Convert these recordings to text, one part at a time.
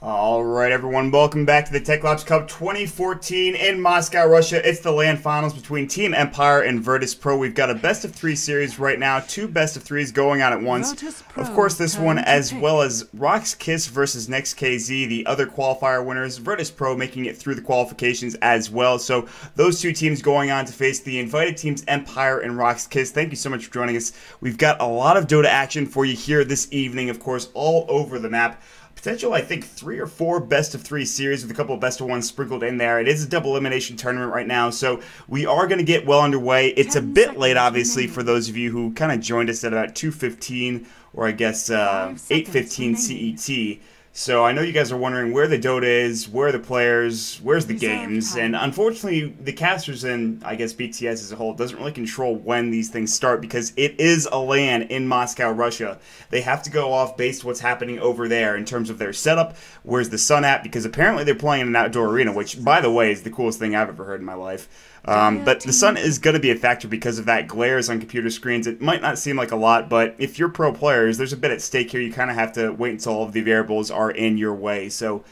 Alright everyone, welcome back to the Techlabs Cup 2014 in Moscow, Russia. It's the LAN finals between Team Empire and VirtusPro. We've got a best of 3 series right now, 2 best of 3s going on at once. Of course this one as well as rox.kis versus next.kz, the other qualifier winners. VirtusPro making it through the qualifications as well. So those two teams going on to face the invited teams Empire and rox.kis. Thank you so much for joining us. We've got a lot of Dota action for you here this evening, of course, all over the map. Potential, I think, 3 or 4 best of 3 series with a couple of best of 1s sprinkled in there. It is a double elimination tournament right now, so we are going to get well underway. It's a bit late, obviously, for those of you who kind of joined us at about 2:15 or I guess 8:15 CET. So I know you guys are wondering where the Dota is, where are the players, where's the games, and unfortunately the casters and I guess BTS as a whole doesn't really control when these things start because it is a LAN in Moscow, Russia. They have to go off based what's happening over there in terms of their setup, where's the sun at, because apparently they're playing in an outdoor arena, which by the way is the coolest thing I've ever heard in my life. But the sun is going to be a factor because of that glares on computer screens. It might not seem like a lot, but if you're pro players, there's a bit at stake here. You kind of have to wait until all of the variables are in your way. So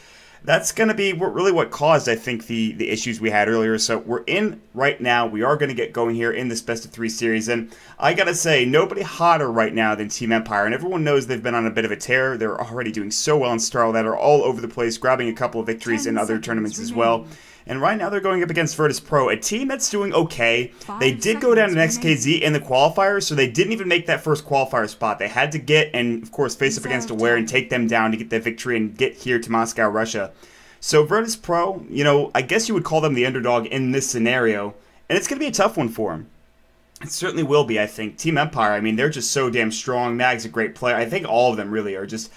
that's going to be really what caused, I think, the issues we had earlier. So we're in right now. We are going to get going here in this best of 3 series. And I got to say, nobody hotter right now than Team Empire. And everyone knows they've been on a bit of a tear. They're already doing so well in Star that are all over the place, grabbing a couple of victories in other tournaments as well. And right now they're going up against VirtusPro, a team that's doing okay. They did go down to next.kz in the qualifiers, so they didn't even make that first qualifier spot. They had to get and, of course, face up against Aware and take them down to get the victory and get here to Moscow, Russia. So VirtusPro, you know, I guess you would call them the underdog in this scenario, and it's going to be a tough one for them. It certainly will be, I think. Team Empire, I mean, they're just so damn strong. Mag's a great player. I think all of them really are just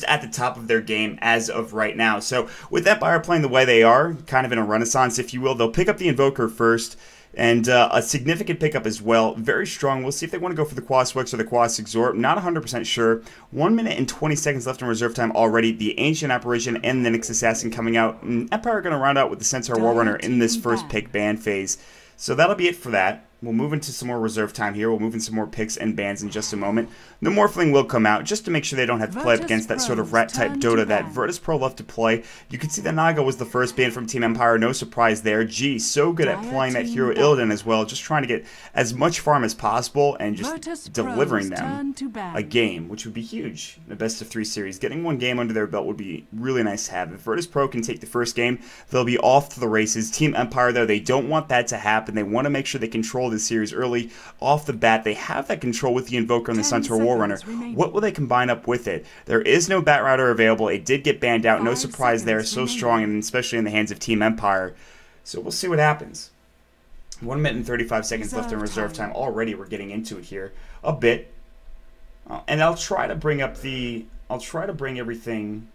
at the top of their game as of right now. So with Empire playing the way they are, kind of in a renaissance, if you will, they'll pick up the Invoker first, and a significant pickup as well. Very strong. We'll see if they want to go for the Quas Wix or the Quas Exhort. Not 100% sure. 1 minute and 20 seconds left in reserve time already. The Ancient Apparition and the Nyx Assassin coming out. And Empire are going to round out with the Centaur Warrunner in this first pick ban phase. So that'll be it for that. We'll move into some more reserve time here. We'll move into some more picks and bans in just a moment. The Morphling will come out just to make sure they don't have to play up against that sort of rat-type Dota that VirtusPro love to play. You can see that Naga was the first ban from Team Empire. No surprise there. G, so good at playing that hero Illidan as well. Just trying to get as much farm as possible and just delivering them a game, which would be huge in a best of 3 series. Getting 1 game under their belt would be really nice to have. If VirtusPro can take the first game, they'll be off to the races. Team Empire, though, they don't want that to happen. They want to make sure they control this series early off the bat. They have that control with the Invoker and the Centaur Warrunner. What will they combine up with it? There is no Bat Router available. It did get banned out. No surprise there. So strong, and especially in the hands of Team Empire. So we'll see what happens. 1 minute and 35 seconds left in reserve time. Already we're getting into it here a bit. And I'll try to bring up the... I'll try to bring everything...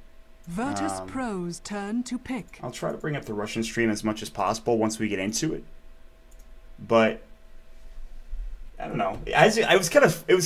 VirtusPro's turn to pick. I'll try to bring up the Russian stream as much as possible once we get into it. But... I don't know. It was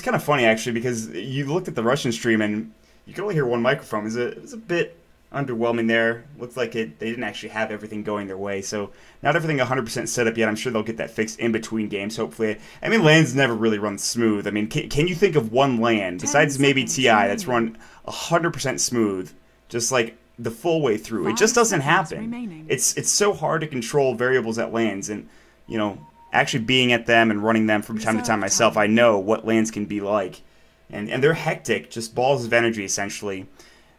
kind of funny actually because you looked at the Russian stream and you could only hear one microphone. It was a bit underwhelming there. Looked like they didn't actually have everything going their way. So not everything 100% set up yet. I'm sure they'll get that fixed in between games. Hopefully. I mean, LAN's never really run smooth. I mean, can you think of one LAN besides maybe TI that's run 100% smooth, just like the full way through? It just doesn't happen. It's so hard to control variables at LANs, and you know. Actually being at them and running them from time to time myself, I know what LANs can be like. And they're hectic, just balls of energy, essentially.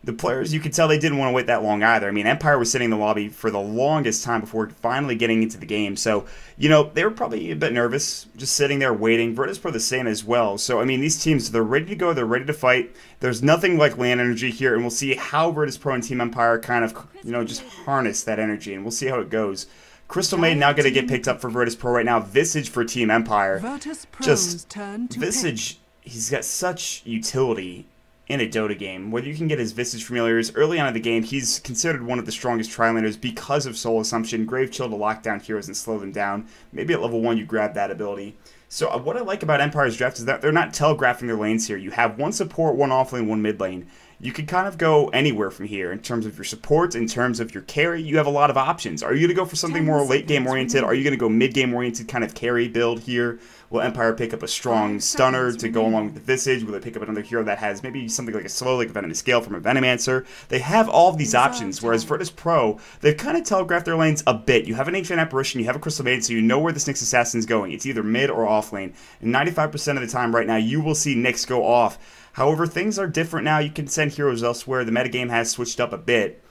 The players, you could tell they didn't want to wait that long either. I mean, Empire was sitting in the lobby for the longest time before finally getting into the game. So, you know, they were probably a bit nervous, just sitting there waiting. VirtusPro the same as well. So, I mean, these teams, they're ready to go. They're ready to fight. There's nothing like LAN energy here. And we'll see how VirtusPro and Team Empire kind of, you know, just harness that energy. And we'll see how it goes. Crystal Maiden now going to get picked up for VirtusPro right now. Visage for Team Empire. Just Visage, he's got such utility in a Dota game. Whether you can get his Visage familiars early on in the game, he's considered one of the strongest tri-laners because of Soul Assumption. Grave Chill to lock down heroes and slow them down. Maybe at level 1 you grab that ability. So what I like about Empire's draft is that they're not telegraphing their lanes here. You have 1 support, 1 offlane, 1 mid lane. you can kind of go anywhere from here in terms of your support, in terms of your carry. You have a lot of options. Are you going to go for something more late game oriented? Are you going to go mid game oriented kind of carry build here? Will Empire pick up a strong stunner to go along with the Visage? Will they pick up another hero that has maybe something like a slow, like a Venomous Scale from a Venomancer? They have all of these options, whereas VirtusPro, they've kind of telegraphed their lanes a bit. You have an Ancient Apparition, you have a Crystal Maiden, so you know where this Nyx Assassin is going. It's either mid or off lane. And 95% of the time right now, you will see Nyx go off. However, things are different now. You can send heroes elsewhere. The metagame has switched up a bit.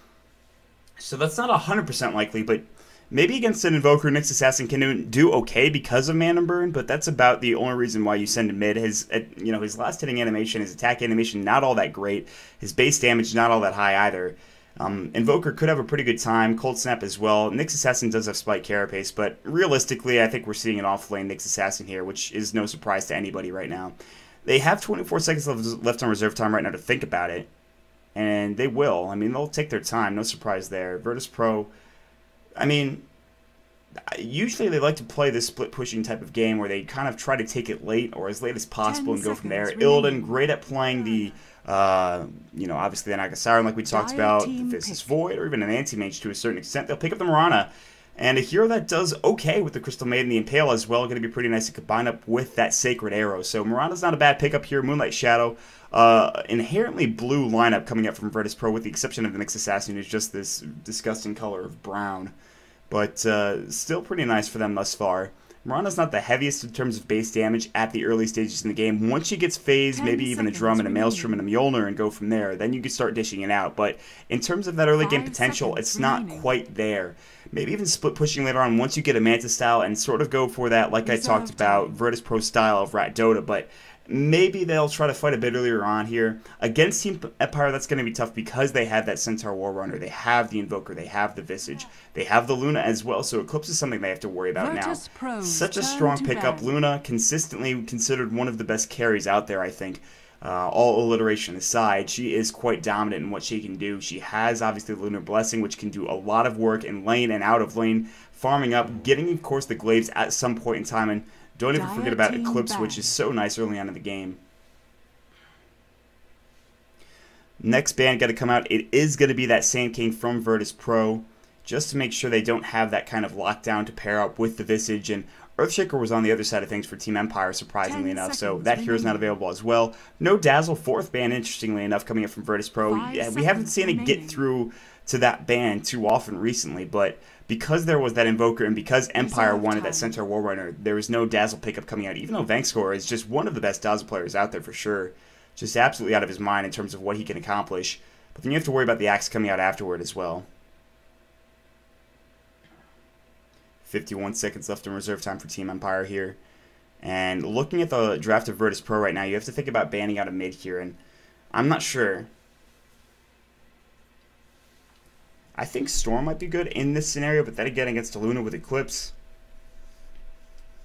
So that's not 100% likely, but maybe against an Invoker, Nyx Assassin can do okay because of Mana Burn, but that's about the only reason why you send him mid. His last hitting animation, his attack animation, not all that great. His base damage, not all that high either. Invoker could have a pretty good time. Cold Snap as well. Nyx Assassin does have Spike Carapace, but realistically, I think we're seeing an off-lane Nyx Assassin here, which is no surprise to anybody right now. They have 24 seconds left on reserve time right now to think about it, and they will. I mean, they'll take their time. No surprise there. VirtusPro, I mean, usually they like to play this split-pushing type of game where they kind of try to take it late or as late as possible and go from there. Illidan, great at playing the, obviously the Naga Siren like we talked about, the Fist's Void, or even an Anti-Mage to a certain extent. They'll pick up the Mirana. And a hero that does okay with the Crystal Maiden, the Impale as well, going to be pretty nice to combine up with that Sacred Arrow. So Mirana's not a bad pickup here. Moonlight Shadow, inherently blue lineup coming up from VirtusPro, with the exception of the Nyx Assassin, who's just this disgusting color of brown. But still pretty nice for them thus far. Mirana's not the heaviest in terms of base damage at the early stages in the game. Once she gets phased, maybe even a Drum and a Maelstrom and a Mjolnir and go from there, then you can start dishing it out. But in terms of that early game potential, it's not quite there. Maybe even split pushing later on once you get a Manta style and sort of go for that, like I talked about, VirtusPro style of Rat Dota. But maybe they'll try to fight a bit earlier on here. Against Team Empire, that's going to be tough because they have that Centaur Warrunner, they have the Invoker, they have the Visage, they have the Luna as well, so Eclipse is something they have to worry about now. Such a strong pickup. Luna, consistently considered one of the best carries out there, I think. All alliteration aside, she is quite dominant in what she can do. She has, obviously, the Lunar Blessing, which can do a lot of work in lane and out of lane, farming up, getting, of course, the Glaives at some point in time, and don't even forget about Eclipse, which is so nice early on in the game. Next ban got to come out. It is going to be that Sand King from VirtusPro, just to make sure they don't have that kind of lockdown to pair up with the Visage. And Earthshaker was on the other side of things for Team Empire, surprisingly enough, so that hero is not available as well. No Dazzle, 4th ban, interestingly enough, coming up from VirtusPro. Yeah, we haven't seen it get through to that ban too often recently, but because there was that Invoker and because Empire wanted that Centaur Warrunner, there was no Dazzle pickup coming out, even though Vankskor is just one of the best Dazzle players out there for sure. Just absolutely out of his mind in terms of what he can accomplish. But then you have to worry about the Axe coming out afterward as well. 51 seconds left in reserve time for Team Empire here. And looking at the draft of VirtusPro right now, you have to think about banning out a mid here, and I'm not sure. I think Storm might be good in this scenario, but then again against Luna with Eclipse.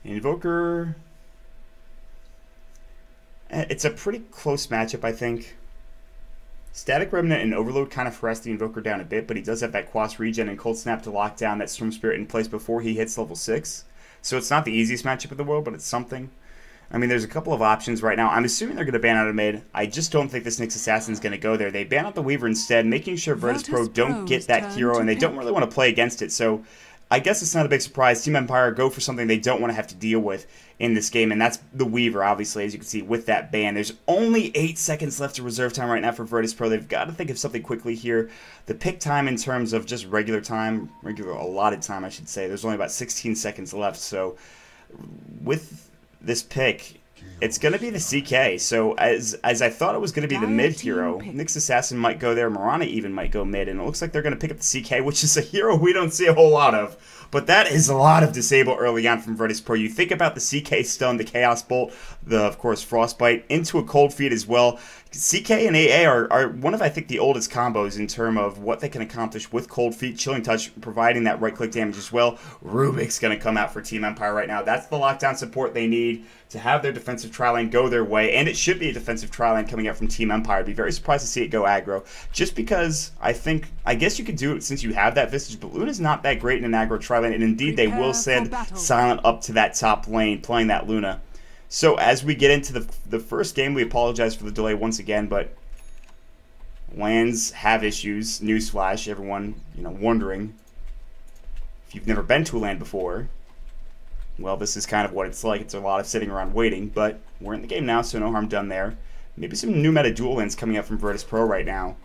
Invoker, it's a pretty close matchup, I think. Static Remnant and Overload kind of harass the Invoker down a bit, but he does have that Quas regen and Cold Snap to lock down that Storm Spirit in place before he hits level 6. So it's not the easiest matchup in the world, but it's something. I mean, there's a couple of options right now. I'm assuming they're going to ban out a mid. I just don't think this Nyx Assassin is going to go there. They ban out the Weaver instead, making sure VirtusPro don't get that hero, and they don't really want to play against it. So I guess it's not a big surprise. Team Empire go for something they don't want to have to deal with in this game, and that's the Weaver, obviously, as you can see, with that ban. There's only 8 seconds left of reserve time right now for VirtusPro. They've got to think of something quickly here. The pick time in terms of just regular time, regular allotted time, I should say, there's only about 16 seconds left. So with this pick, it's going to be the CK. So as I thought it was going to be the mid hero, Nyx Assassin might go there, Mirana even might go mid, and it looks like they're going to pick up the CK, which is a hero we don't see a whole lot of. But that is a lot of disable early on from VirtusPro. You think about the CK stun, the Chaos Bolt, the, of course, Frostbite, into a Cold Feet as well. CK and AA are one of, I think, the oldest combos in terms of what they can accomplish with Cold Feet, Chilling Touch, providing that right-click damage as well. Rubik's going to come out for Team Empire right now. That's the lockdown support they need to have their defensive tri-lane go their way, and it should be a defensive tri-lane coming out from Team Empire. I'd be very surprised to see it go aggro, just because I guess you could do it since you have that Visage, but Luna's not that great in an aggro tri-lane, and indeed they will send Silent up to that top lane, playing that Luna. So as we get into the first game, we apologize for the delay once again, but LANs have issues. Newsflash, everyone, wondering. If you've never been to a LAN before, well, this is kind of what it's like. It's a lot of sitting around waiting, but we're in the game now, so no harm done there. Maybe some new meta dual lanes coming up from VirtusPro right now.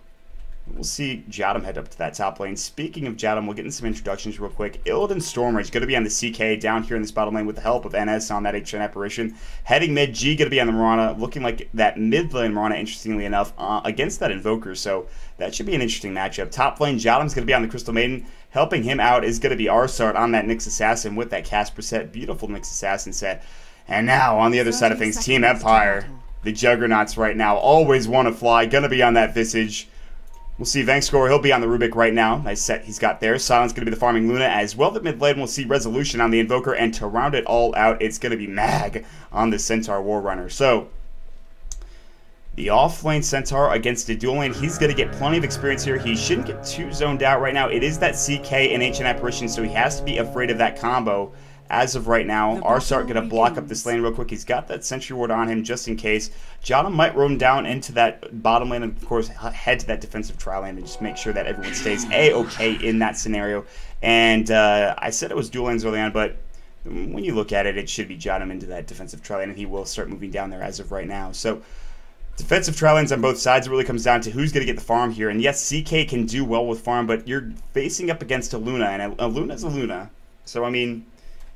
We'll see Jadam head up to that top lane. Speaking of Jadam, we'll get into some introductions real quick. Illidan Stormrage going to be on the CK down here in this bottom lane with the help of NS on that HN apparition. Heading mid, G going to be on the Mirana, looking like that mid lane Mirana, interestingly enough, against that Invoker. So that should be an interesting matchup. Top lane, Jadam's going to be on the Crystal Maiden. Helping him out is going to be Arsart on that Nyx Assassin with that Casper set. Beautiful Nyx Assassin set. And now, on the other side of things, Team Empire. The Juggernauts right now always want to fly. Going to be on that Visage. We'll see Vangscore, he'll be on the Rubik right now. Nice set he's got there. Silence going to be the farming Luna as well. The mid lane, we'll see Resolution on the Invoker. And to round it all out, it's going to be Mag on the Centaur Warrunner. So, the off-lane Centaur against the dual lane, he's going to get plenty of experience here. He shouldn't get too zoned out right now. It is that CK and HN Apparition, so he has to be afraid of that combo. As of right now, Arsart going to block up this lane real quick. He's got that Sentry Ward on him just in case. Jadam might roam down into that bottom lane and, of course, head to that defensive tri lane and just make sure that everyone stays A-okay in that scenario. And I said it was dual lanes early on, but when you look at it, it should be Jadam into that defensive tri lane, and he will start moving down there as of right now. So, defensive tri lanes on both sides, it really comes down to who's going to get the farm here. And yes, CK can do well with farm, but you're facing up against a Luna, and a Luna's a Luna. So, I mean,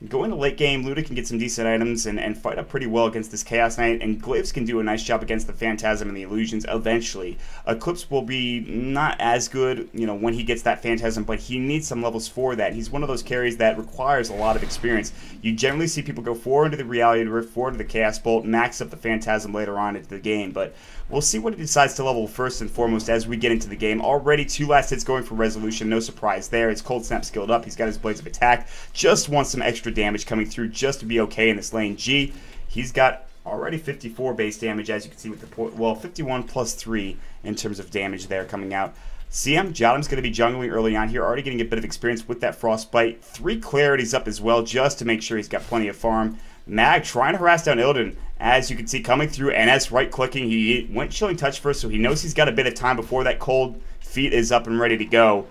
going to late game, Luna can get some decent items and fight up pretty well against this Chaos Knight, and Glaives can do a nice job against the Phantasm and the Illusions eventually. Eclipse will be not as good, when he gets that Phantasm, but he needs some levels for that. He's one of those carries that requires a lot of experience. You generally see people go forward into the Reality Rift, forward to the Chaos Bolt, max up the Phantasm later on into the game, but we'll see what he decides to level first and foremost as we get into the game. Already 2 last hits going for Resolution, no surprise there. His Cold Snap skilled up, he's got his Blades of Attack, just wants some extra damage coming through just to be okay in this lane. G, he's got already 54 base damage, as you can see with the 51 plus 3 in terms of damage there coming out. CM, Jadam's going to be jungling early on here, already getting a bit of experience with that Frostbite. 3 Clarities up as well, just to make sure he's got plenty of farm. Mag trying to harass down Illidan, as you can see coming through, NS right-clicking. He went Chilling Touch first, so he knows he's got a bit of time before that Cold Feet is up and ready to go.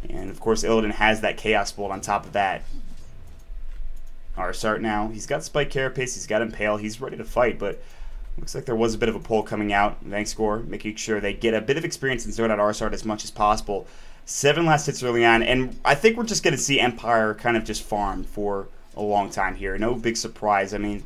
And, of course, Illidan has that Chaos Bolt on top of that. Arsart now, he's got Spike Carapace, he's got Impale, he's ready to fight, but looks like there was a bit of a pull coming out. Vangscore making sure they get a bit of experience and zone out Arsart as much as possible. 7 last hits early on, and I think we're just going to see Empire kind of just farm for a long time here. No big surprise. I mean,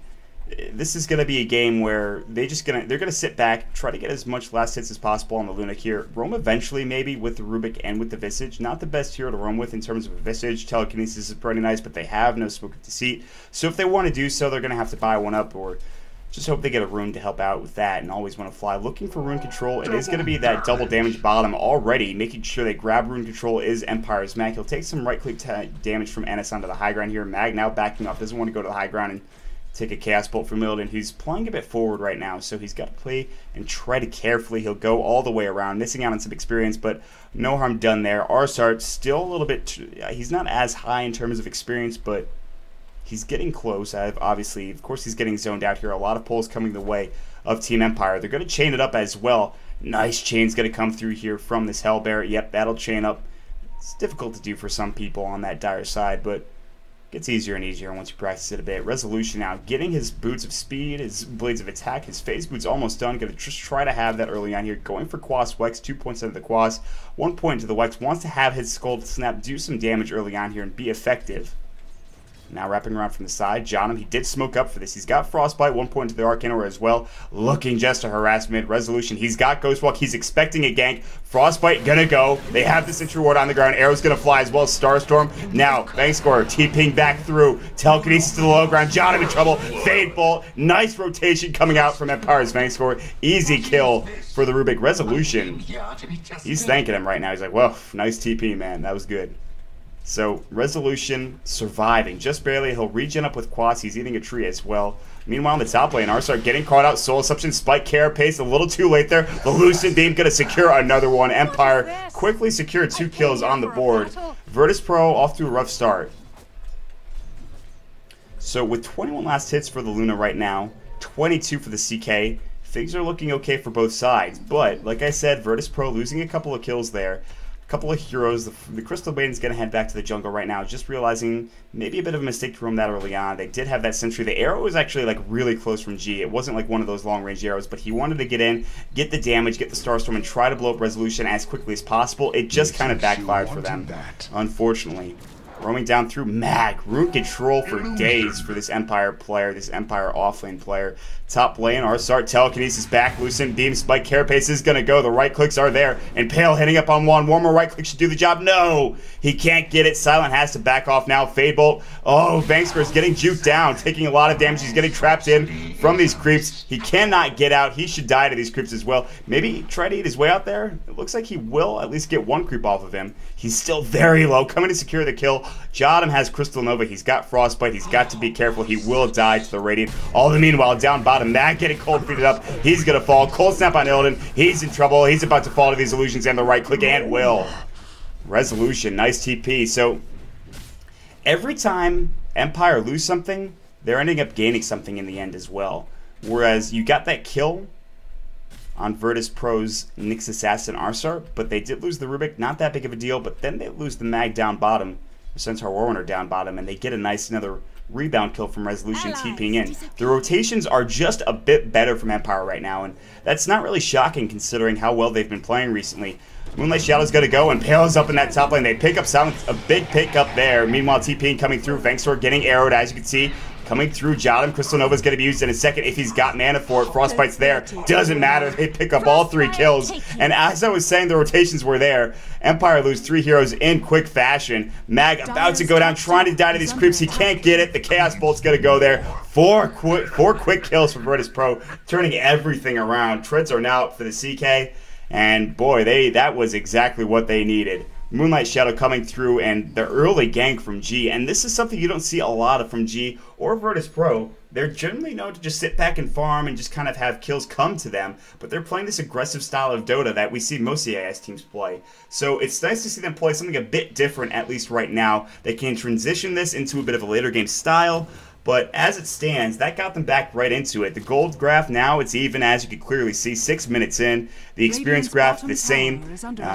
this is going to be a game where they're going to sit back, try to get as much last hits as possible on the Luna here. Roam eventually maybe with the Rubik and with the Visage. Not the best hero to roam with in terms of a Visage. Telekinesis is pretty nice, but they have no Smoke of Deceit. So if they want to do so, they're going to have to buy one up, or just hope they get a rune to help out with that, and always want to fly. Looking for rune control. It is going to be that double damage bottom already. Making sure they grab rune control is Empire's Mag. He'll take some right-click damage from Ennis onto the high ground here. Mag now backing off. Doesn't want to go to the high ground and take a Chaos Bolt from Illidan, who's playing a bit forward right now, so he's got to play and tread carefully. He'll go all the way around, missing out on some experience, but no harm done there. Arsart still a little bit, he's not as high in terms of experience, but he's getting close. Obviously, of course, he's getting zoned out here. A lot of pulls coming the way of Team Empire. They're going to chain it up as well. Nice chain's going to come through here from this Hellbear. Yep, that'll chain up. It's difficult to do for some people on that dire side, but gets easier and easier once you practice it a bit. Resolution now, getting his Boots of Speed, his Blades of Attack, his Phase Boots almost done. Going to just try to have that early on here. Going for Quas Wex, 2 points into the Quas, 1 point to the Wex. Wants to have his Skull Snap do some damage early on here and be effective. Now wrapping around from the side, Jadam, he did smoke up for this. He's got Frostbite, 1 point to the Arcane Aura as well. Looking just to harass mid. Resolution, he's got Ghostwalk, he's expecting a gank. Frostbite gonna go. They have the Sentry Ward on the ground. Arrow's gonna fly as well as Starstorm. Now, Vangscore TPing back through. Telekinesis to the low ground. Jadam in trouble. Fade Bolt. Nice rotation coming out from Empire's Vangscore. Easy kill for the Rubik. Resolution, he's thanking him right now. He's like, well, nice TP, man. That was good. So, Resolution surviving just barely. He'll regen up with Quas. He's eating a tree as well. Meanwhile, in the top lane, Arsart getting caught out. Soul Assumption, Spike Carapace, a little too late there. The Lucent Beam going to secure another one. Empire quickly secured 2 kills on the board. VirtusPro off to a rough start. So, with 21 last hits for the Luna right now, 22 for the CK, things are looking okay for both sides. But, like I said, VirtusPro losing a couple of kills there. A couple of heroes. The Crystal Maiden's going to head back to the jungle right now, just realizing maybe a bit of a mistake to roam that early on. They did have that sentry. The arrow was actually like really close from G. It wasn't like one of those long-range arrows, but he wanted to get in, get the damage, get the Starstorm, and try to blow up Resolution as quickly as possible. It just kind of backfired for them, unfortunately. Roaming down through Mag. Root control for days for this Empire player, this Empire offlane player. Top lane, Arsart, telekinesis back, Lucent, beam, spike, carapace is going to go. The right clicks are there. And Pale hitting up on one. One more right click should do the job. No! He can't get it. Silent has to back off now. Fadebolt. Oh, Banksper's getting juked down, taking a lot of damage. He's getting trapped in from these creeps. He cannot get out. He should die to these creeps as well. Maybe try to eat his way out there. It looks like he will at least get one creep off of him. He's still very low. Coming to secure the kill. Jodam has Crystal Nova. He's got Frostbite. He's got to be careful. He will die to the Radiant. All the meanwhile, down bottom, Mag getting cold feeded up. He's going to fall. Cold Snap on Illidan. He's in trouble. He's about to fall to these illusions and the right click and will. Resolution. Nice TP. So every time Empire lose something, they're ending up gaining something in the end as well. Whereas you got that kill on VirtusPro's Nyx Assassin Arsart, but they did lose the Rubik. Not that big of a deal, but then they lose the Mag down bottom. Centaur Warrunner down bottom, and they get a nice another rebound kill from Resolution TPing in. The rotations are just a bit better from Empire right now, and that's not really shocking considering how well they've been playing recently. Moonlight Shadow's going to go, and Pale is up in that top lane. They pick up Silence, a big pick up there. Meanwhile, TPing coming through. Vengsword getting arrowed, as you can see. Coming through, Jodam. Crystal Nova's going to be used in a second if he's got mana for it. Frostbite's there. Doesn't matter. They pick up all 3 kills. And as I was saying, the rotations were there. Empire lose 3 heroes in quick fashion. Mag about to go down, trying to die to these creeps. He can't get it. The Chaos Bolt's going to go there. 4 quick kills from VirtusPro, turning everything around. Treads are now up for the CK. And boy, that was exactly what they needed. Moonlight Shadow coming through and the early gank from G, and this is something you don't see a lot of from G or VirtusPro. They're generally known to just sit back and farm and just kind of have kills come to them, but they're playing this aggressive style of Dota that we see most CIS teams play. So it's nice to see them play something a bit different, at least right now. They can transition this into a bit of a later game style, but as it stands, that got them back right into it. The gold graph now, it's even, as you can clearly see, 6 minutes in. The experience graph, the same.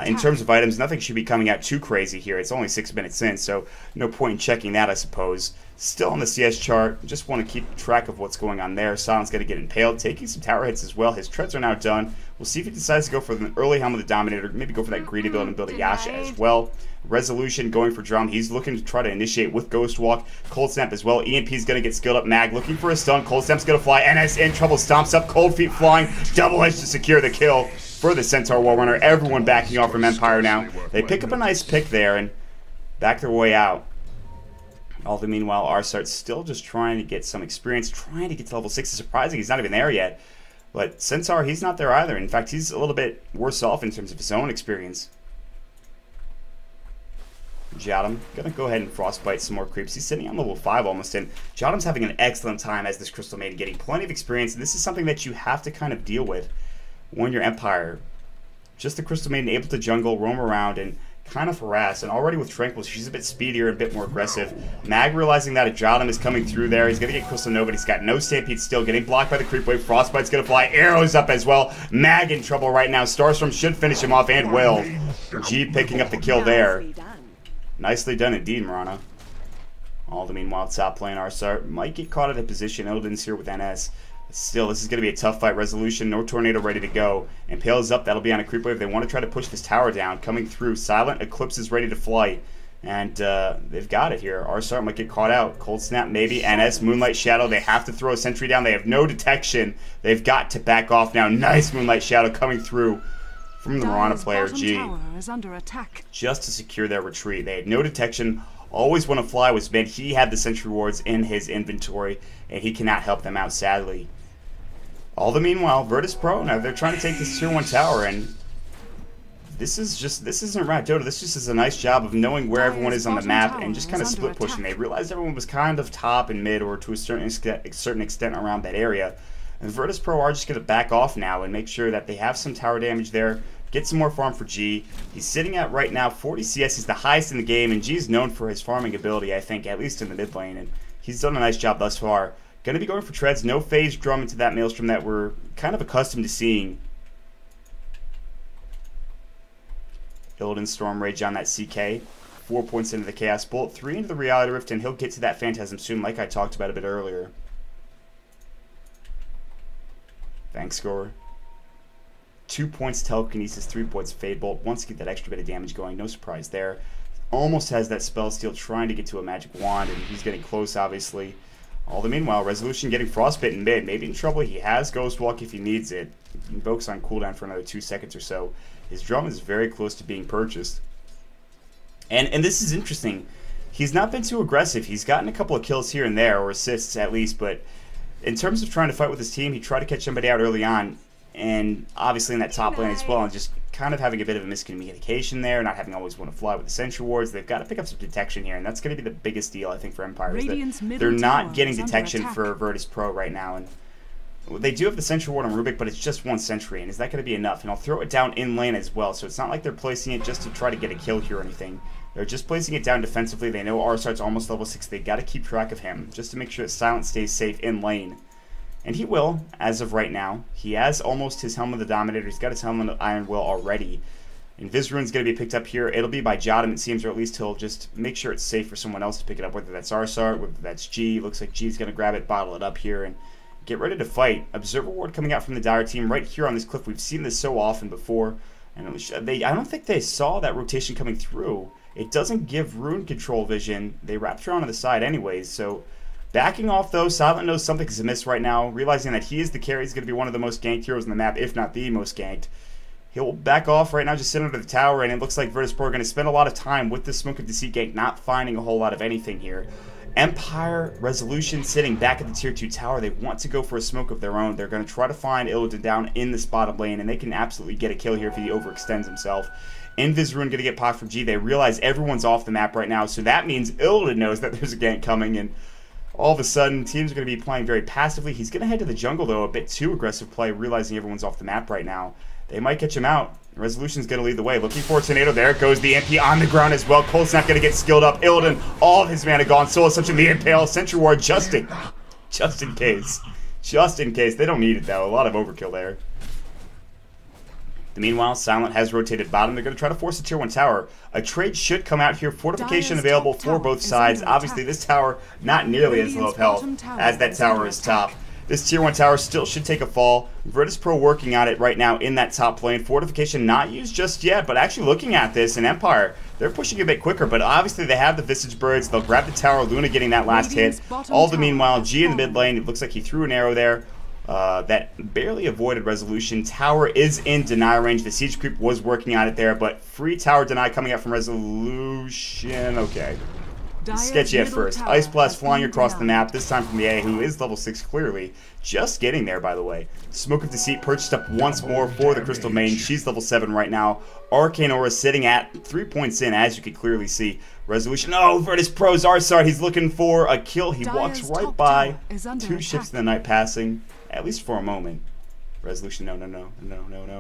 In terms of items, nothing should be coming out too crazy here. It's only 6 minutes in, so no point in checking that, I suppose. Still on the CS chart, just want to keep track of what's going on there. Silent's going to get impaled, taking some tower hits as well. His treads are now done. We'll see if he decides to go for the early Helm of the Dominator, maybe go for that greedy build and build a Yasha as well. Resolution going for Drum. He's looking to try to initiate with Ghost Walk. Cold Snap as well. EMP's going to get skilled up. Mag looking for a stun. Cold Snap's going to fly. NS in trouble. Stomps up. Cold Feet flying. Double Edge to secure the kill for the Centaur Warrunner. Everyone backing off from Empire now. They pick up a nice pick there and back their way out. All the meanwhile, Arsart's still just trying to get some experience, trying to get to level 6. It's surprising he's not even there yet. But Centaur, he's not there either. In fact, he's a little bit worse off in terms of his own experience. Jodam, gonna go ahead and frostbite some more creeps. He's sitting on level 5 almost, and Jodam's having an excellent time as this Crystal Maiden, getting plenty of experience. And this is something that you have to kind of deal with when you're Empire. Just the Crystal Maiden able to jungle, roam around, and kind of harass. And already with Tranquil, she's a bit speedier, a bit more aggressive. Mag realizing that a Jodam is coming through there. He's gonna get Crystal Nova. He's got no Stampede still, getting blocked by the creep wave. Frostbite's gonna fly. Arrows up as well. Mag in trouble right now. Starstorm should finish him off, and will. G picking up the kill there. Nicely done indeed, Marana. All the meanwhile, top lane Arsart might get caught at a position. Illidan's here with NS. Still, this is going to be a tough fight. Resolution, no Tornado ready to go. And Pale is up. That'll be on a creep wave. They want to try to push this tower down. Coming through. Silent Eclipse is ready to fly. And they've got it here. Arsart might get caught out. Cold Snap maybe. NS, Moonlight Shadow. They have to throw a sentry down. They have no detection. They've got to back off now. Nice Moonlight Shadow coming through from the Marana player, G, just to secure their retreat. They had no detection. Always want to fly was mid. He had the sentry wards in his inventory, and he cannot help them out, sadly. All the meanwhile, VirtusPro, now they're trying to take this tier 1 tower, and this isn't right Dota. This just is a nice job of knowing where everyone is on the map and just kind of split pushing. They realized everyone was kind of top and mid, or to a certain extent around that area. And VirtusPro are just going to back off now and make sure that they have some tower damage there. Get some more farm for G. He's sitting at right now 40 CS. He's the highest in the game, and G is known for his farming ability, I think, at least in the mid lane. And he's done a nice job thus far. Going to be going for treads. No phase drum into that Maelstrom that we're kind of accustomed to seeing. Illidan Storm Rage on that CK. 4 points into the Chaos Bolt. 3 into the Reality Rift, and he'll get to that Phantasm soon, like I talked about a bit earlier. Bank score. 2 points Telekinesis, 3 points Fade Bolt. Wants to get that extra bit of damage going. No surprise there. Almost has that Spell Steal trying to get to a Magic Wand, and he's getting close, obviously. All the meanwhile, Resolution getting Frostbite in mid. Maybe in trouble. He has Ghost Walk if he needs it. Invokes on cooldown for another 2 seconds or so. His drum is very close to being purchased. And this is interesting. He's not been too aggressive. He's gotten a couple of kills here and there, or assists at least, but in terms of trying to fight with his team, he tried to catch somebody out early on, and obviously in that top lane as well, and just kind of having a bit of a miscommunication there, not having always want to fly with the Sentry Wards. They've got to pick up some detection here, and that's going to be the biggest deal, I think, for Empire. Is that they're not getting detection for VirtusPro right now, and they do have the Sentry Ward on Rubik, but it's just 1 Sentry, and is that going to be enough? And I'll throw it down in lane as well, so it's not like they're placing it just to try to get a kill here or anything. They're just placing it down defensively. They know Arsart's almost level 6. They got to keep track of him just to make sure that Silent stays safe in lane. And he will, as of right now. He has almost his Helm of the Dominator. He's got his Helm of the Iron Will already. Invisrune's going to be picked up here. It'll be by Jotum, it seems, or at least he'll just make sure it's safe for someone else to pick it up, whether that's Arsart, whether that's G. Looks like G's going to grab it, bottle it up here, and get ready to fight. Observer Ward coming out from the Dire team right here on this cliff. We've seen this so often before. And I don't think they saw that rotation coming through. It doesn't give Rune control vision. They wrapped her onto the side anyways, so backing off though, Silent knows something's amiss right now, realizing that he is the carry. He's going to be one of the most ganked heroes on the map, if not the most ganked. He'll back off right now, just sit under the tower, and it looks like VirtusPro are going to spend a lot of time with the Smoke of Deceit gank, not finding a whole lot of anything here. Empire Resolution sitting back at the tier 2 tower. They want to go for a smoke of their own. They're going to try to find Illidan down in this bottom lane, and they can absolutely get a kill here if he overextends himself. Invisrune going to get popped from G. They realize everyone's off the map right now, so that means Illidan knows that there's a gank coming, and all of a sudden, teams are going to be playing very passively. He's going to head to the jungle, though, a bit too aggressive play, realizing everyone's off the map right now. They might catch him out. Resolution's going to lead the way. Looking for a tornado. There goes the MP on the ground as well. Cold Snap going to get skilled up. Illidan, all of his mana gone. Soul Assumption, the Impale. Sentry Ward just in case. Just in case. They don't need it, though. A lot of overkill there. Meanwhile, Silent has rotated bottom. They're going to try to force a tier 1 tower. A trade should come out here. Fortification available for both sides. Obviously, this tower not nearly as low of health as that tower is top. This tier 1 tower still should take a fall. VirtusPro working on it right now in that top lane. Fortification not used just yet, but actually looking at this in Empire, they're pushing a bit quicker, but obviously they have the Visage Birds. They'll grab the tower. Luna getting that last hit. All the meanwhile, G in the mid lane. It looks like he threw an arrow there. That barely avoided Resolution. Tower is in deny range. The Siege Creep was working on it there, but free tower deny coming out from Resolution. Okay. Sketchy at first. Ice Blast flying across the map, this time from the A, who is level 6 clearly. Just getting there, by the way. Smoke of Deceit purchased up once more for the Crystal Main. She's level 7 right now. Arcane Aura sitting at 3 points in, as you can clearly see. Resolution. Oh, VirtusPro's Arsart. He's looking for a kill. He walks right by 2 ships in the night passing, at least for a moment. Resolution. No.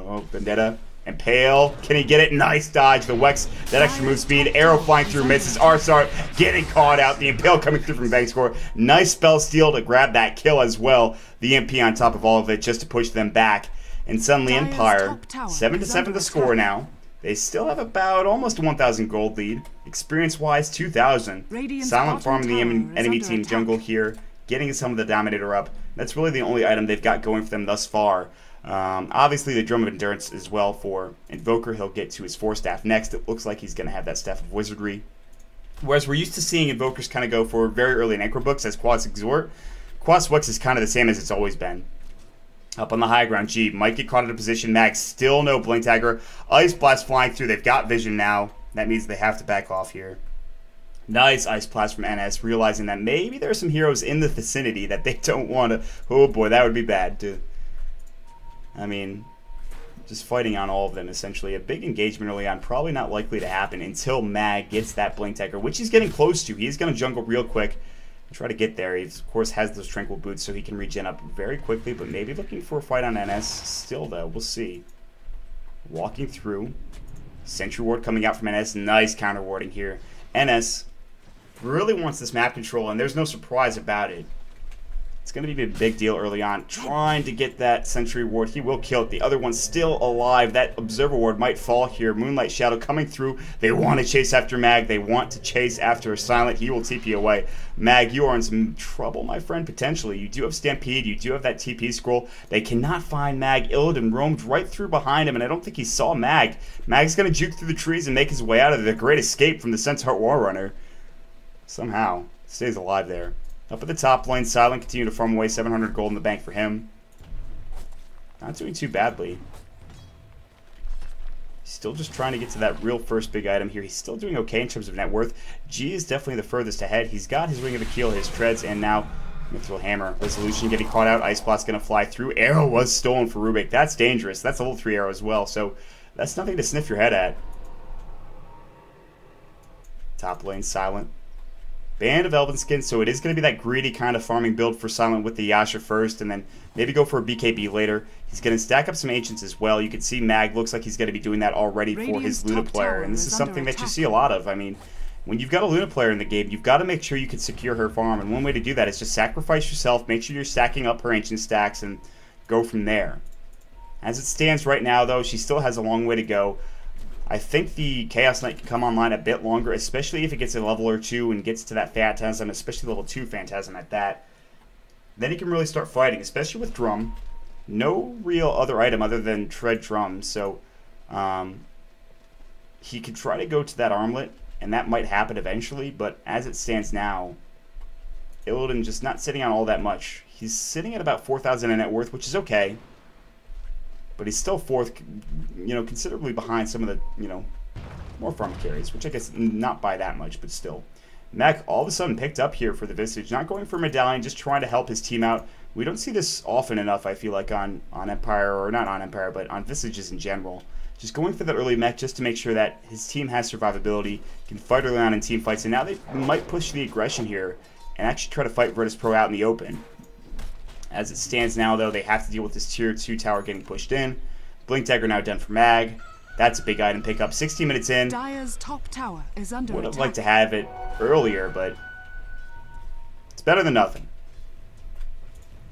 Oh, Vendetta. Impale. Can he get it? Nice dodge. The Wex, that extra move speed. Arrow flying through, misses. Arsart getting caught out. The Impale coming through from bank score. Nice spell steal to grab that kill as well. The MP on top of all of it just to push them back. And suddenly Empire, 7-7 the score now. They still have about almost a 1,000 gold lead. Experience-wise, 2,000. Silent farming the enemy team jungle here. Getting some of the Dominator up. That's really the only item they've got going for them thus far. Obviously the Drum of Endurance as well for Invoker. He'll get to his 4 staff next. It looks like he's going to have that Staff of Wizardry. Whereas we're used to seeing Invokers kind of go for very early Necro books as Quas Exhort. Quas Wex is kind of the same as it's always been. Up on the high ground, G might get caught in a position. Mag still no Blink Dagger. Ice Blast flying through. They've got vision now. That means they have to back off here. Nice Ice Blast from NS, realizing that maybe there are some heroes in the vicinity that they don't want to. Oh boy, that would be bad. I mean, just fighting on all of them, essentially. A big engagement early on, probably not likely to happen until Mag gets that Blink Dagger, which he's getting close to. He's going to jungle real quick and try to get there. He, of course, has those Tranquil Boots, so he can regen up very quickly, but maybe looking for a fight on NS still, though. We'll see. Walking through. Sentry Ward coming out from NS. Nice counter warding here. NS really wants this map control, and there's no surprise about it. It's going to be a big deal early on. Trying to get that sentry ward. He will kill it. The other one's still alive. That observer ward might fall here. Moonlight Shadow coming through. They want to chase after Mag. They want to chase after Silent. He will TP away. Mag, you are in some trouble, my friend, potentially. You do have Stampede. You do have that TP scroll. They cannot find Mag. Illidan roamed right through behind him, and I don't think he saw Mag. Mag's going to juke through the trees and make his way out of there. The great escape from the Centaur War Runner. Somehow stays alive there. Up at the top lane, Silent continue to farm away. 700 gold in the bank for him. Not doing too badly. Still just trying to get to that real first big item here. He's still doing okay in terms of net worth. G is definitely the furthest ahead. He's got his Ring of Akil, his treads, and now Mithril Hammer. Resolution getting caught out. Ice Blast going to fly through. Arrow was stolen for Rubik. That's dangerous. That's a level 3 arrow as well, so that's nothing to sniff your head at. Top lane, Silent. Band of Elven Skin, so it is going to be that greedy kind of farming build for Silent with the Yasha first, and then maybe go for a BKB later. He's going to stack up some Ancients as well. You can see Mag looks like he's going to be doing that already for his Luna player, and this is something that you see a lot of. I mean, when you've got a Luna player in the game, you've got to make sure you can secure her farm, and one way to do that is just sacrifice yourself, make sure you're stacking up her Ancient stacks, and go from there. As it stands right now, though, she still has a long way to go. I think the Chaos Knight can come online a bit longer, especially if it gets a level or two and gets to that Phantasm, especially level 2 Phantasm at that. Then he can really start fighting, especially with Drum. No real other item other than Tread Drum, so he could try to go to that Armlet, and that might happen eventually, but as it stands now, Illidan just not sitting on all that much. He's sitting at about 4,000 in net worth, which is okay. But he's still fourth, considerably behind some of the, more farm carries, which I guess not by that much, but still. Mac all of a sudden picked up here for the Visage, not going for Medallion, just trying to help his team out. We don't see this often enough, I feel like, on Empire, or not on Empire, but on Visages in general. Just going for that early mech just to make sure that his team has survivability, can fight early on in team fights, and now they might push the aggression here and actually try to fight VirtusPro out in the open. As it stands now, though, they have to deal with this tier 2 tower getting pushed in. Blink Dagger now done for Mag. That's a big item pickup. 16 minutes in. Dire's top tower is under Would have attack. liked to have it earlier, but it's better than nothing.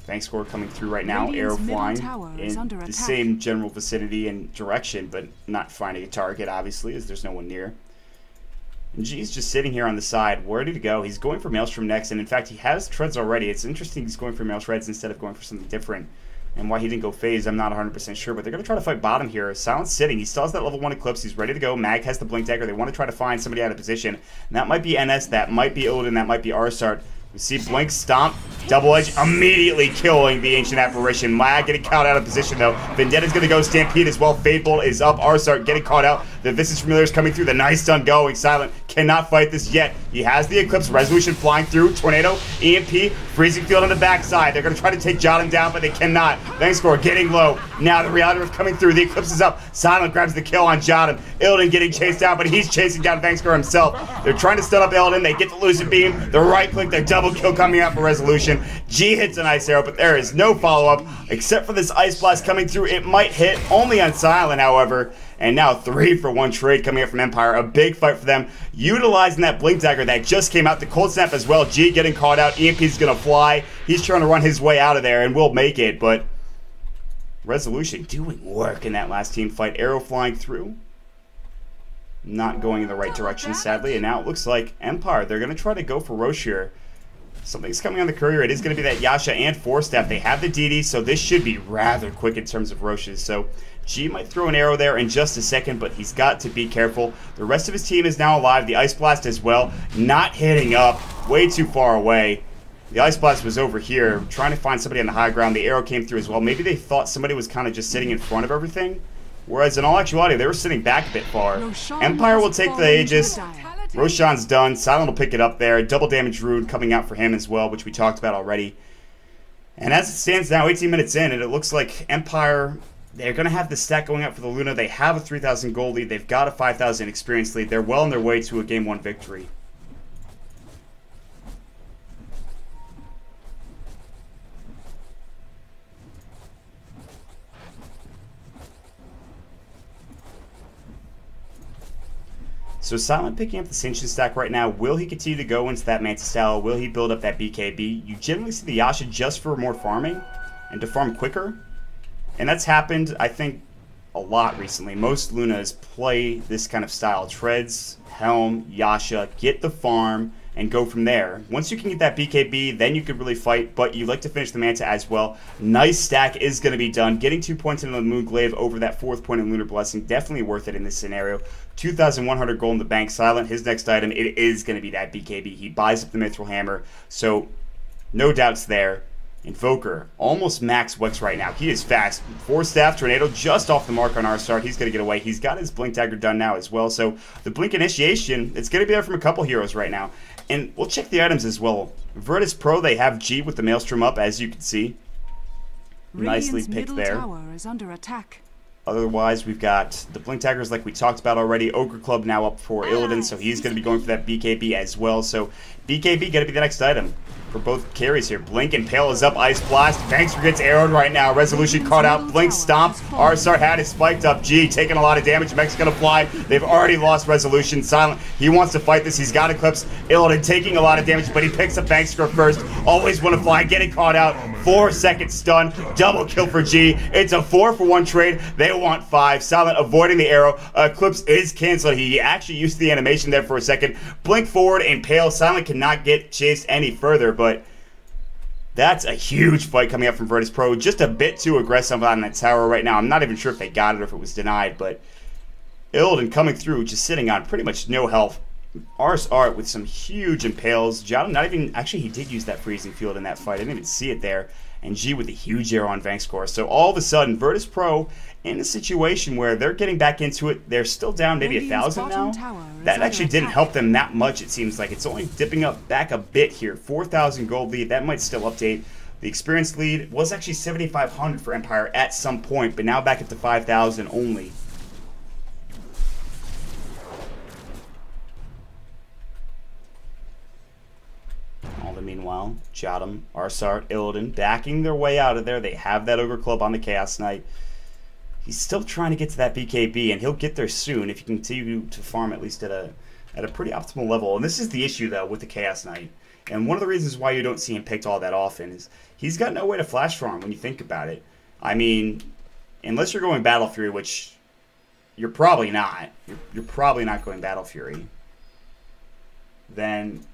Bank score coming through right now. Arrow flying in the same general vicinity and direction, but not finding a target, obviously, as there's no one near. And G's just sitting here on the side. Where did he go? He's going for Maelstrom next, and in fact, he has Treads already. It's interesting he's going for Maelshreds instead of going for something different. And why he didn't go Phase, I'm not 100% sure, but they're going to try to fight bottom here. Silent's sitting. He still has that level 1 Eclipse. He's ready to go. Mag has the Blink Dagger. They want to try to find somebody out of position. And that might be NS, that might be Illidan, that might be Arsart. We see Blink stomp, double edge, immediately killing the Ancient Apparition. Mag getting caught out of position though. Vendetta's gonna go Stampede as well. Fatebolt is up. Arsart getting caught out. The Visage Familiar is coming through. The nice stun going. Silent cannot fight this yet. He has the Eclipse. Resolution flying through. Tornado, EMP, Freezing Field on the backside. They're gonna try to take Jotum down, but they cannot. Bank score getting low. Now the Reality Rift coming through. The Eclipse is up. Silent grabs the kill on Jotum. Illidan getting chased down, but he's chasing down Bank score himself. They're trying to stun up Illidan. They get the Lucid Beam. The right click, the double kill coming out for Resolution. G hits an Ice Arrow, but there is no follow-up except for this Ice Blast coming through. It might hit only on Silent, however. And now 3-for-1 trade coming out from Empire. A big fight for them. Utilizing that Blink Dagger that just came out. The Cold Snap as well. G getting caught out. EMP's going to fly. He's trying to run his way out of there and will make it. But Resolution doing work in that last team fight. Arrow flying through. Not going in the right direction, sadly. And now it looks like Empire, they're going to try to go for Roche here. Something's coming on the courier. It is going to be that Yasha and Force Staff. They have the DD, so this should be rather quick in terms of Roches. So G might throw an arrow there in just a second, but he's got to be careful. The rest of his team is now alive. The Ice Blast as well. Not hitting up. Way too far away. The Ice Blast was over here, trying to find somebody on the high ground. The arrow came through as well. Maybe they thought somebody was kind of just sitting in front of everything, whereas in all actuality, they were sitting back a bit far. Empire will take the Aegis. Roshan's done. Silent will pick it up there. Double damage rune coming out for him as well, which we talked about already. And as it stands now, 18 minutes in, and it looks like Empire, they're going to have the stack going up for the Luna. They have a 3,000 gold lead. They've got a 5,000 experience lead. They're well on their way to a Game 1 victory. So Silent picking up the Cinchin stack right now. Will he continue to go into that Mantis Tower? Will he build up that BKB? You generally see the Yasha just for more farming and to farm quicker. And that's happened, I think, a lot recently. Most Lunas play this kind of style. Treads, Helm, Yasha, get the farm, and go from there. Once you can get that BKB, then you could really fight, but you like to finish the Manta as well. Nice stack is going to be done. Getting 2 points into the Moonglaive over that 4th point in Lunar Blessing, definitely worth it in this scenario. 2,100 gold in the bank. Silent, his next item, it is going to be that BKB. He buys up the Mithril Hammer, so no doubts there. Invoker, almost max Wex right now. He is fast. 4 staff tornado just off the mark on our start. He's going to get away. He's got his Blink Dagger done now as well. So the Blink Initiation, it's going to be there from a couple heroes right now. And we'll check the items as well. VirtusPro, they have G with the Maelstrom up, as you can see. Nicely picked there. Tower is under attack. Otherwise, we've got the Blink Daggers like we talked about already. Ogre Club now up for Illidan, so he's going to be going for that BKB as well. So BKB going to be the next item for both carries here. Blink and Pale is up. Ice Blast. Bankster gets arrowed right now. Resolution caught out. Blink Stomp. Arsart had it spiked up. G taking a lot of damage. Mech's going to fly. They've already lost Resolution. Silent. He wants to fight this. He's got Eclipse. Illidan taking a lot of damage, but he picks up Bankster first. Always want to fly. Getting caught out. 4-second stun. Double kill for G. It's a 4-for-1 trade. They want 5. Silent avoiding the arrow. Eclipse is canceled. He actually used the animation there for a second. Blink forward and Pale. Silent cannot get chased any further, but that's a huge fight coming up from VirtusPro. Just a bit too aggressive on that tower right now. I'm not even sure if they got it or if it was denied, but Illidan coming through, just sitting on pretty much no health. Art with some huge impales. Jada not even, actually he did use that freezing field in that fight. I didn't even see it there. And G with a huge arrow on Vank score. So all of a sudden, VirtusPro in a situation where they're getting back into it. They're still down maybe 1,000 now. That actually didn't help them that much, it seems like. It's only dipping up back a bit here. 4,000 gold lead. That might still update. The experience lead was actually 7,500 for Empire at some point, but now back up to 5,000 only. Meanwhile, Jotum, Arsart, Illidan backing their way out of there. They have that Ogre Club on the Chaos Knight. He's still trying to get to that BKB, and he'll get there soon if you continue to farm at least at a pretty optimal level. And this is the issue, though, with the Chaos Knight. And one of the reasons why you don't see him picked all that often is he's got no way to flash farm when you think about it. I mean, unless you're going Battle Fury, which you're probably not. You're probably not going Battle Fury. Then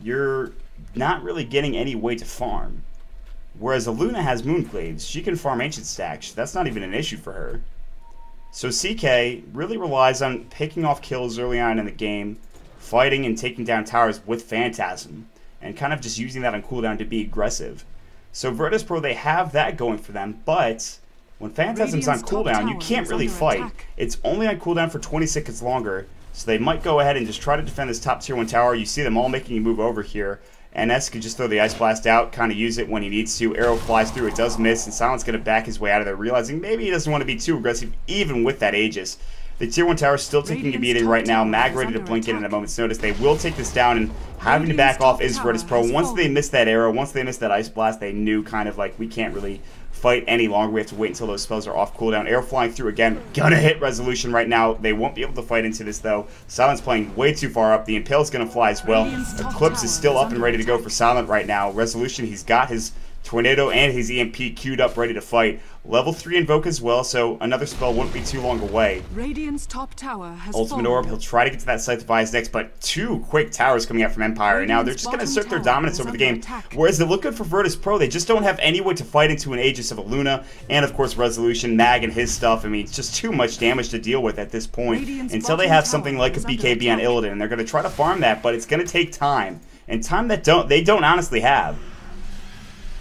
you're not really getting any way to farm. Whereas Aluna has Moonglaives. She can farm Ancient Stacks. That's not even an issue for her. So CK really relies on picking off kills early on in the game, fighting and taking down towers with Phantasm, and kind of just using that on cooldown to be aggressive. So VirtusPro, they have that going for them, but when Phantasm's on cooldown, you can't really fight. It's only on cooldown for 20 seconds longer, so they might go ahead and just try to defend this top tier 1 tower. You see them all making a move over here. NS could just throw the Ice Blast out, kind of use it when he needs to. Arrow flies through, it does miss, and Silent's going to back his way out of there, realizing maybe he doesn't want to be too aggressive, even with that Aegis. The tier 1 tower is still taking a beating right now. Mag ready to blink in at a moment's notice. They will take this down, and having to back off is VirtusPro. Once they missed that arrow, once they missed that Ice Blast, they knew kind of like, we can't really fight any longer. We have to wait until those spells are off cooldown. Arrow flying through again. Gonna hit Resolution right now. They won't be able to fight into this, though. Silent's playing way too far up. The Impale's gonna fly as well. Eclipse is still up and ready to go for Silent right now. Resolution, he's got his Tornado and his EMP queued up, ready to fight. Level 3 Invoke as well, so another spell wouldn't be too long away. Radiant's top tower has Ultimate fallen. Orb, he'll try to get to that Scythe of Eyes next, but 2 quick towers coming out from Empire. Now they're just going to assert their dominance over the game. Whereas they look good for VirtusPro, they just don't have any way to fight into an Aegis of a Luna, and of course Resolution, Mag and his stuff. I mean, it's just too much damage to deal with at this point. Until they have something like a BKB on Illidan, and they're going to try to farm that, but it's going to take time. And time that they don't honestly have.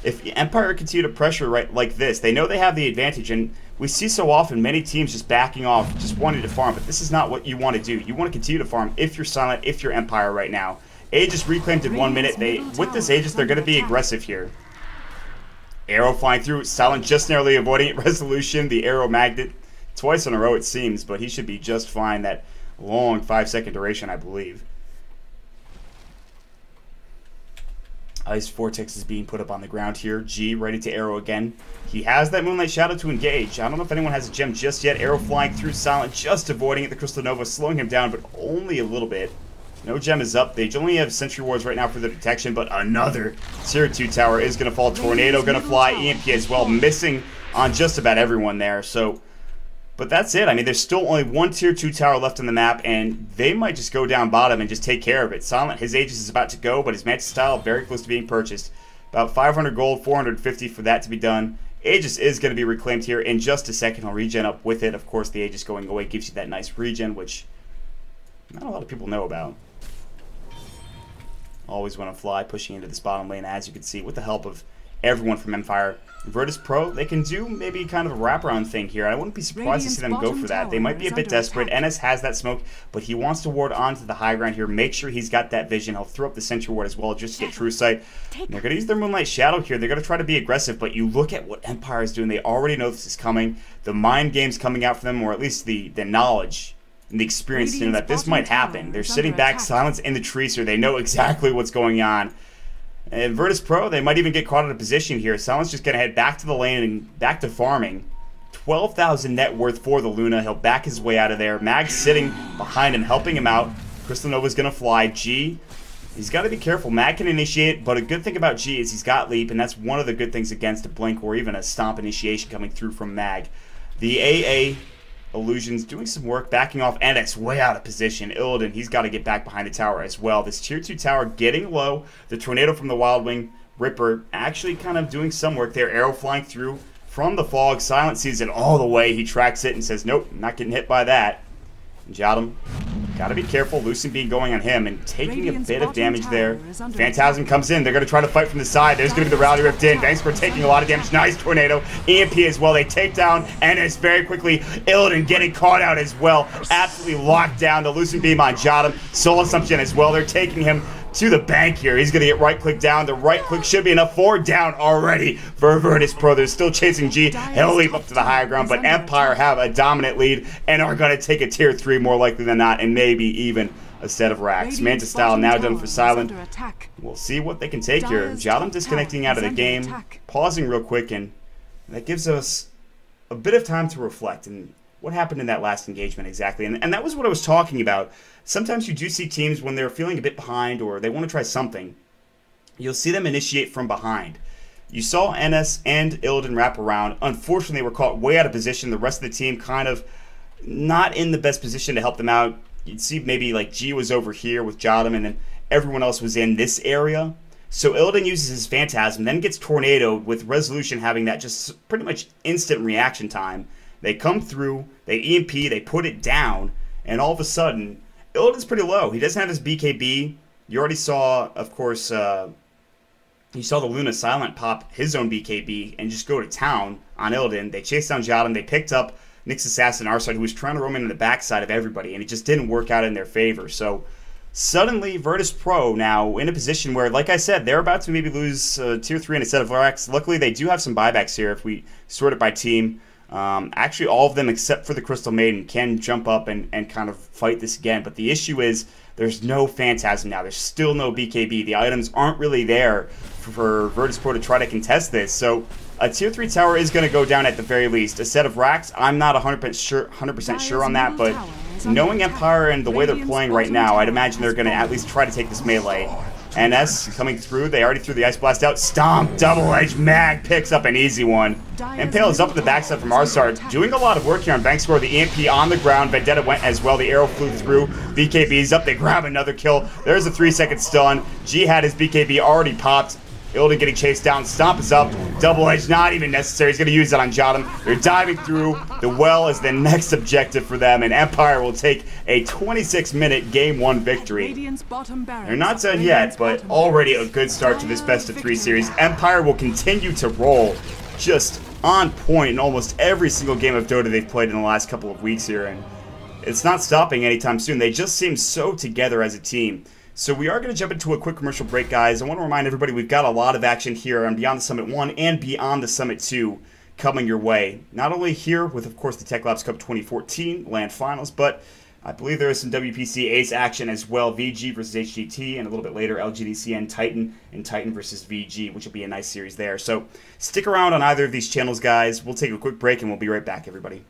If Empire continue to pressure right like this, they know they have the advantage, and we see so often many teams just backing off, just wanting to farm, but this is not what you want to do. You want to continue to farm if you're Silent, if you're Empire right now. Aegis reclaimed in 1 minute. With this Aegis, they're going to be aggressive here. Arrow flying through, Silent just narrowly avoiding it. Resolution, the arrow magnet, twice in a row it seems, but he should be just fine. That long 5-second duration, I believe. Ice Vortex is being put up on the ground here. G ready to arrow again. He has that Moonlight Shadow to engage. I don't know if anyone has a gem just yet. Arrow flying through Silent, just avoiding it. The Crystal Nova slowing him down, but only a little bit. No gem is up. They only have Sentry Wards right now for the detection, but another Tier 2 tower is going to fall. Tornado going to fly. EMP as well, missing on just about everyone there. So, but that's it. I mean, there's still only one Tier 2 tower left on the map, and they might just go down bottom and just take care of it. Silent, his Aegis is about to go, but his Mantis Style very close to being purchased. About 500 gold, 450 for that to be done. Aegis is going to be reclaimed here in just a second. I'll regen up with it. Of course, the Aegis going away gives you that nice regen, which not a lot of people know about. Always want to fly, pushing into this bottom lane, as you can see, with the help of everyone from Empire. VirtusPro, they can do maybe kind of a wraparound thing here. I wouldn't be surprised to see them go for that. They might be a bit desperate. NS has that smoke, but he wants to ward onto the high ground here. Make sure he's got that vision. He'll throw up the Sentry Ward as well just to get True Sight. And they're going to use their Moonlight Shadow here. They're going to try to be aggressive, but you look at what Empire is doing. They already know this is coming. The mind game's coming out for them, or at least the knowledge and the experience to know that this might happen. They're sitting back, Silence in the Tracer. They know exactly what's going on. And VirtusPro, they might even get caught in a position here. Silence just going to head back to the lane and back to farming. 12,000 net worth for the Luna. He'll back his way out of there. Mag's sitting behind him, helping him out. Crystal Nova's going to fly. G, he's got to be careful. Mag can initiate, but a good thing about G is he's got leap, and that's one of the good things against a blink or even a stomp initiation coming through from Mag. The AA Illusions doing some work, backing off, and it's way out of position. Illidan, he's got to get back behind the tower as well. This Tier 2 tower getting low. The Tornado from the Wild Wing Ripper actually kind of doing some work there. Arrow flying through from the fog. Silent sees it all the way. He tracks it and says, nope, not getting hit by that. Jadam, got to be careful. Lucent Beam going on him and taking a bit of damage there. Phantasm comes in. They're going to try to fight from the side. There's going to be the Rowdy Rift in. Banksper taking a lot of damage. Nice Tornado. EMP as well. They take down NS very quickly. Illidan getting caught out as well. Absolutely locked down. The Lucent Beam on Jadam. Soul Assumption as well. They're taking him to the bank here. He's going to get right click down. The right click should be enough. 4 down already for VirtusPro. They're still chasing G. He'll leap up to the higher ground, but Empire have a dominant lead and are going to take a Tier 3 more likely than not, and maybe even a set of racks. Mantis Style now done for Silent. We'll see what they can take here. Jadam disconnecting out of the game, pausing real quick, and that gives us a bit of time to reflect and what happened in that last engagement exactly. And that was what I was talking about. Sometimes you do see teams when they're feeling a bit behind or they want to try something, you'll see them initiate from behind. You saw NS and Illidan wrap around. Unfortunately, they were caught way out of position. The rest of the team kind of not in the best position to help them out. You'd see maybe like G was over here with Jadam, and then everyone else was in this area. So Illidan uses his Phantasm, then gets Tornadoed, with Resolution having that just pretty much instant reaction time. They come through, they EMP, they put it down, and all of a sudden, Illidan's pretty low. He doesn't have his BKB. You already saw, of course, you saw the Luna Silent pop his own BKB and just go to town on Illidan. They chased down Jadam. They picked up Nyx Assassin Arside, who was trying to roam in the backside of everybody, and it just didn't work out in their favor. So suddenly, VirtusPro now in a position where, like I said, they're about to maybe lose Tier 3 in a set of racks. Luckily, they do have some buybacks here if we sort it by team. Actually, all of them except for the Crystal Maiden can jump up and kind of fight this again. But the issue is there's no Phantasm now. There's still no BKB. The items aren't really there for VirtusPro to try to contest this. So a Tier 3 tower is going to go down at the very least. A set of racks, I'm not 100% sure on that, but knowing Empire and the way they're playing right now, I'd imagine they're going to at least try to take this melee. NS coming through. They already threw the Ice Blast out. Stomp, double edge, Mag picks up an easy one. Impale is up at the backside from Arsard, doing a lot of work here on Bankscore. The EMP on the ground. Vendetta went as well. The arrow flew through. BKB's up. They grab another kill. There's a 3-second stun. G had his BKB already popped. Illidan getting chased down. Stomp is up. Double edge, not even necessary. He's going to use it on Jadam. They're diving through. The well is the next objective for them, and Empire will take a 26-minute Game 1 victory. They're not done yet, but already a good start to this best-of-3 series. Empire will continue to roll just on point in almost every single game of Dota they've played in the last couple of weeks here, and it's not stopping anytime soon. They just seem so together as a team. So we are going to jump into a quick commercial break, guys. I want to remind everybody we've got a lot of action here on Beyond the Summit 1 and Beyond the Summit 2 coming your way. Not only here with, of course, the Techlabs Cup 2014 LAN Finals, but I believe there is some WPC Ace action as well. VG versus HGT, and a little bit later LGDC and Titan versus VG, which will be a nice series there. So stick around on either of these channels, guys. We'll take a quick break, and we'll be right back, everybody.